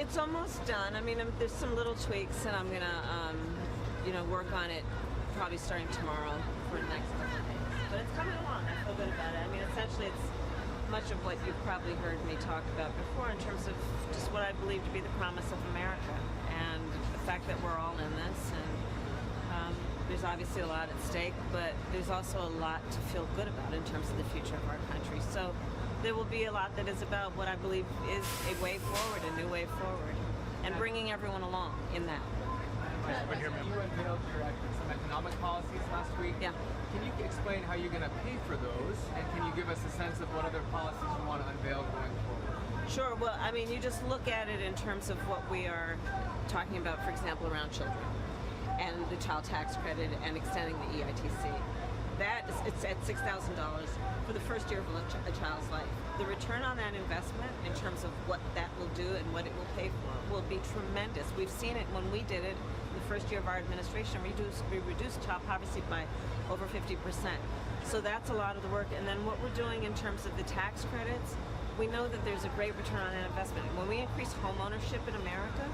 It's almost done. I mean, there's some little tweaks, and I'm gonna, work on it probably starting tomorrow for the next couple of days. But it's coming along. I feel good about it. I mean, essentially, it's much of what you've probably heard me talk about before in terms of just what I believe to be the promise of America and the fact that we're all in this. And there's obviously a lot at stake, but there's also a lot to feel good about in terms of the future of our country. So there will be a lot that is about what I believe is a way forward, a new way forward, and bringing everyone along in that. You unveiled some economic policies last week. Yeah. Can you explain how you're going to pay for those, and can you give us a sense of what other policies you want to unveil going forward? Sure. Well, I mean, you just look at it in terms of what we are talking about, for example, around children and the child tax credit and extending the EITC. It's at $6,000 for the first year of a child's life. The return on that investment in terms of what that will do and what it will pay for will be tremendous. We've seen it when we did it the first year of our administration. We reduced child poverty by over 50%. So that's a lot of the work. And then what we're doing in terms of the tax credits, we know that there's a great return on that investment. When we increase home ownership in America,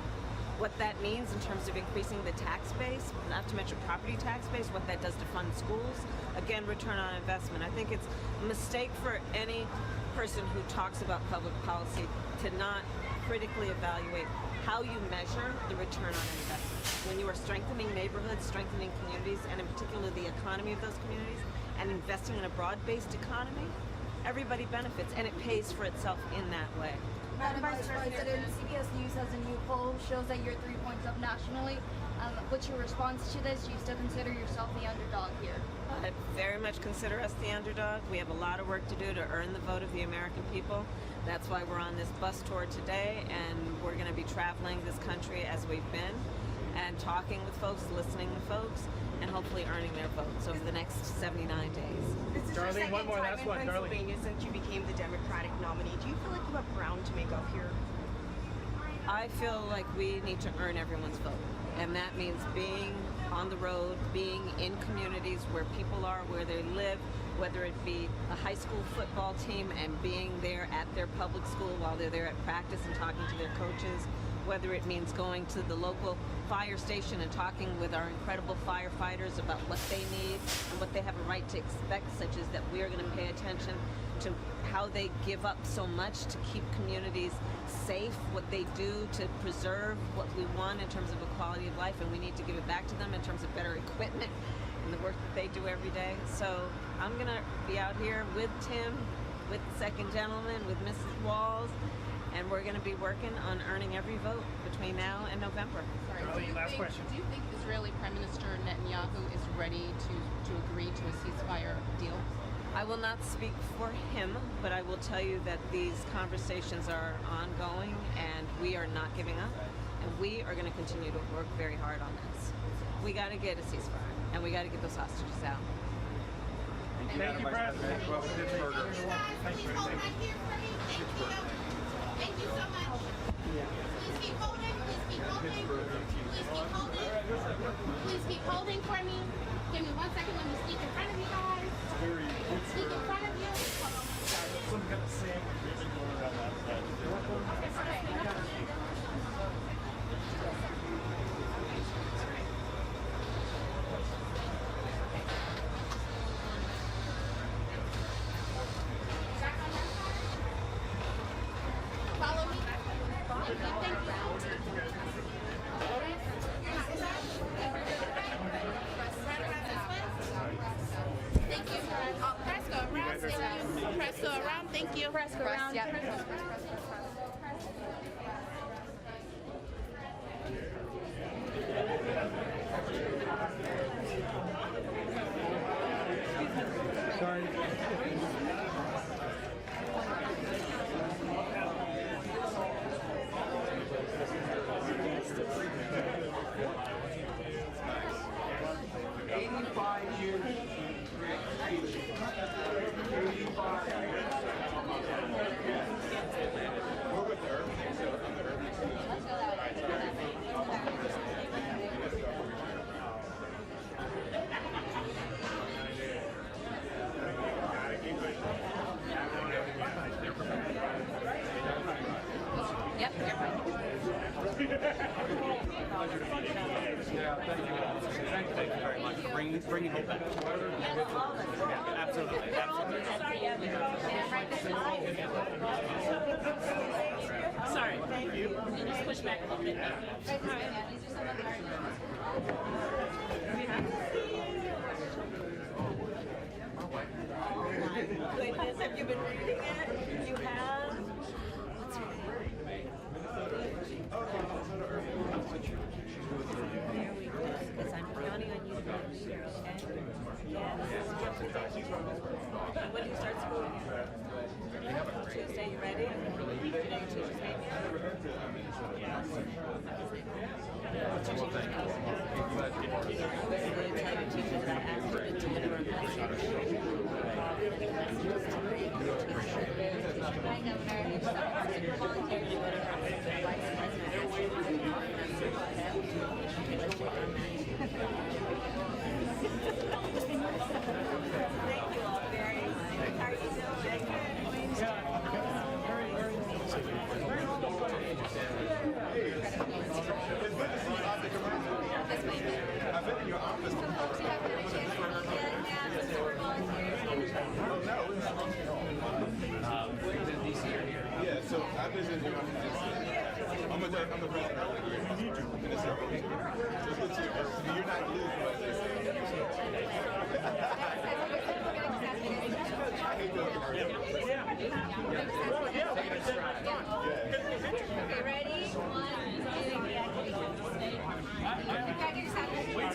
what that means in terms of increasing the tax base, not to mention property tax base, what that does to fund schools, again, return on investment. I think it's a mistake for any person who talks about public policy to not critically evaluate how you measure the return on investment. When you are strengthening neighborhoods, strengthening communities, and in particular the economy of those communities, and investing in a broad-based economy, everybody benefits, and it pays for itself in that way. Madam Vice President, CBS News has a new poll, shows that you're 3 points up nationally. What's your response to this? Do you still consider yourself the underdog here? I very much consider us the underdog. We have a lot of work to do to earn the vote of the American people. That's why we're on this bus tour today, and we're going to be traveling this country as we've been, and talking with folks, listening to folks, and hopefully earning their votes over the next 79 days. This is your second time in Pennsylvania since you became the Democratic nominee. Do you feel like you have ground to make up here? I feel like we need to earn everyone's vote, and that means being on the road, being in communities where people are, where they live, whether it be a high school football team and being there at their public school while they're there at practice and talking to their coaches, whether it means going to the local fire station and talking with our incredible firefighters about what they need and what they have a right to expect, such as that we are going to pay attention to how they give up so much to keep communities safe, what they do to preserve what we want in terms of a quality of life, and we need to give it back to them in terms of better equipment and the work that they do every day. So I'm going to be out here with Tim, with the second gentleman, with Mrs. Walls, and we're going to be working on earning every vote between now and November. Sorry, last question. Do you think Israeli Prime Minister Netanyahu is ready to agree to a ceasefire deal? I will not speak for him, but I will tell you that these conversations are ongoing and we are not giving up, and we are going to continue to work very hard on this. We got to get a ceasefire, and we got to get those hostages out. Thank you, President. Please hold right here for me. Thank you. Thank you so much. Please keep holding. Please keep holding. Please keep holding. Please keep holding for me. Give me 1 second. Let me sneak in front of you guys. Sneak in front of you. Some kind of sandwich going around that side. Follow me. Thank you. Press go around. Press go around. Thank you. Press go around. We're with her. Yeah, thank you. Thank you very much for bringing it back. Yeah, absolutely. Sorry. Thank you. Just push back a little bit. Goodness, have you been reading it? You have? There we go. Because I'm counting on you to be here, okay? Yes. And when do you start school again? Tuesday, you ready? Today, Tuesday. What's your teacher tell you? Tell your teacher that I asked you to deliver a message. I know, Mary. Super volunteer to go to her vice president. Thank you all very much. How are you doing? I've been in your office before. Yeah, so I visited your office. I'm the president of the year. It's good to you. You're not losing what they say. Okay, ready? 1